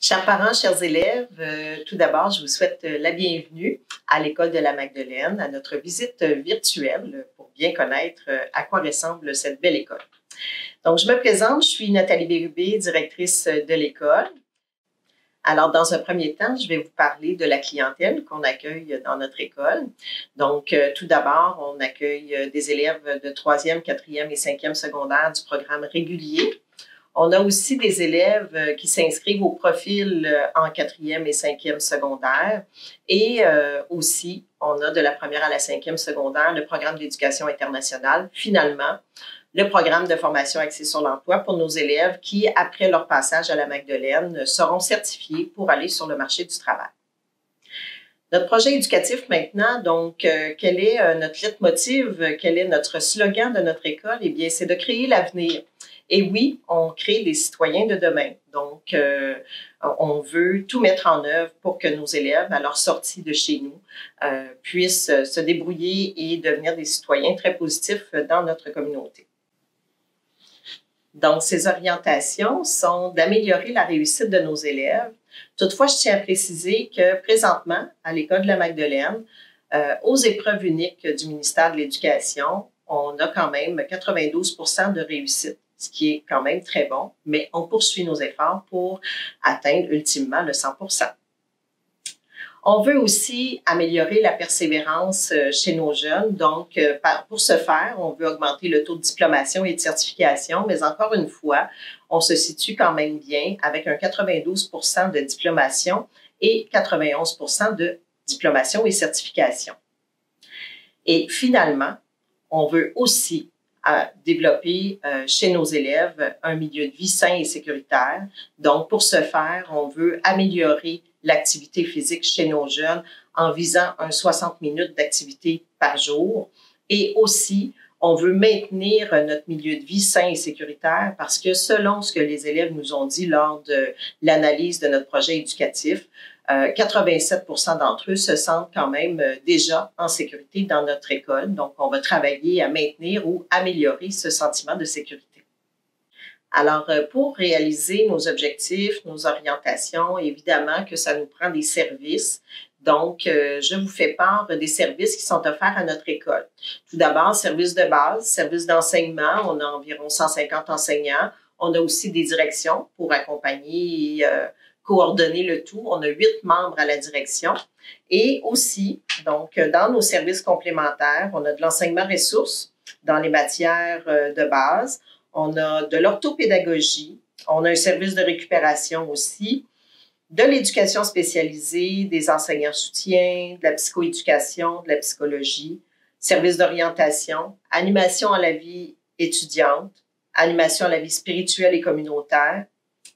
Chers parents, chers élèves, tout d'abord, je vous souhaite la bienvenue à l'École de la Magdeleine, à notre visite virtuelle pour bien connaître à quoi ressemble cette belle école. Donc, je me présente, je suis Nathalie Bérubé, directrice de l'école. Alors, dans un premier temps, je vais vous parler de la clientèle qu'on accueille dans notre école. Donc, tout d'abord, on accueille des élèves de 3e, 4e et 5e secondaire du programme régulier. On a aussi des élèves qui s'inscrivent au profil en 4e et 5e secondaire. Et aussi, on a de la 1re à la 5e secondaire le programme d'éducation internationale. Finalement, le programme de formation axé sur l'emploi pour nos élèves qui, après leur passage à la Magdeleine, seront certifiés pour aller sur le marché du travail. Notre projet éducatif maintenant, donc, quel est notre leitmotiv, quel est notre slogan de notre école? Eh bien, c'est de créer l'avenir. Et oui, on crée des citoyens de demain. Donc, on veut tout mettre en œuvre pour que nos élèves, à leur sortie de chez nous, puissent se débrouiller et devenir des citoyens très positifs dans notre communauté. Donc, ces orientations sont d'améliorer la réussite de nos élèves. Toutefois, je tiens à préciser que présentement, à l'École de la Magdeleine, aux épreuves uniques du ministère de l'Éducation, on a quand même 92% de réussite, ce qui est quand même très bon, mais on poursuit nos efforts pour atteindre ultimement le 100%. On veut aussi améliorer la persévérance chez nos jeunes. Donc, pour ce faire, on veut augmenter le taux de diplomation et de certification, mais encore une fois, on se situe quand même bien avec un 92% de diplomation et 91% de diplomation et certification. Et finalement, on veut aussi développer chez nos élèves un milieu de vie sain et sécuritaire. Donc, pour ce faire, on veut améliorer l'activité physique chez nos jeunes en visant un 60 minutes d'activité par jour. Et aussi, on veut maintenir notre milieu de vie sain et sécuritaire parce que selon ce que les élèves nous ont dit lors de l'analyse de notre projet éducatif, 87% d'entre eux se sentent quand même déjà en sécurité dans notre école. Donc, on va travailler à maintenir ou améliorer ce sentiment de sécurité. Alors, pour réaliser nos objectifs, nos orientations, évidemment que ça nous prend des services. Donc, je vous fais part des services qui sont offerts à notre école. Tout d'abord, service de base, service d'enseignement. On a environ 150 enseignants. On a aussi des directions pour accompagner et coordonner le tout. On a 8 membres à la direction. Et aussi, donc, dans nos services complémentaires, on a de l'enseignement ressources dans les matières de base. On a de l'orthopédagogie, on a un service de récupération aussi, de l'éducation spécialisée, des enseignants soutiens, de la psychoéducation, de la psychologie, service d'orientation, animation à la vie étudiante, animation à la vie spirituelle et communautaire,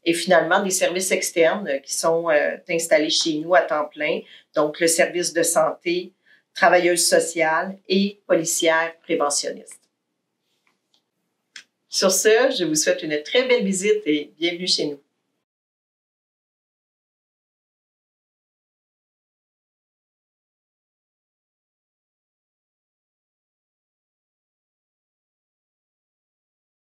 et finalement des services externes qui sont installés chez nous à temps plein, donc le service de santé, travailleuse sociale et policière préventionniste. Sur ce, je vous souhaite une très belle visite et bienvenue chez nous.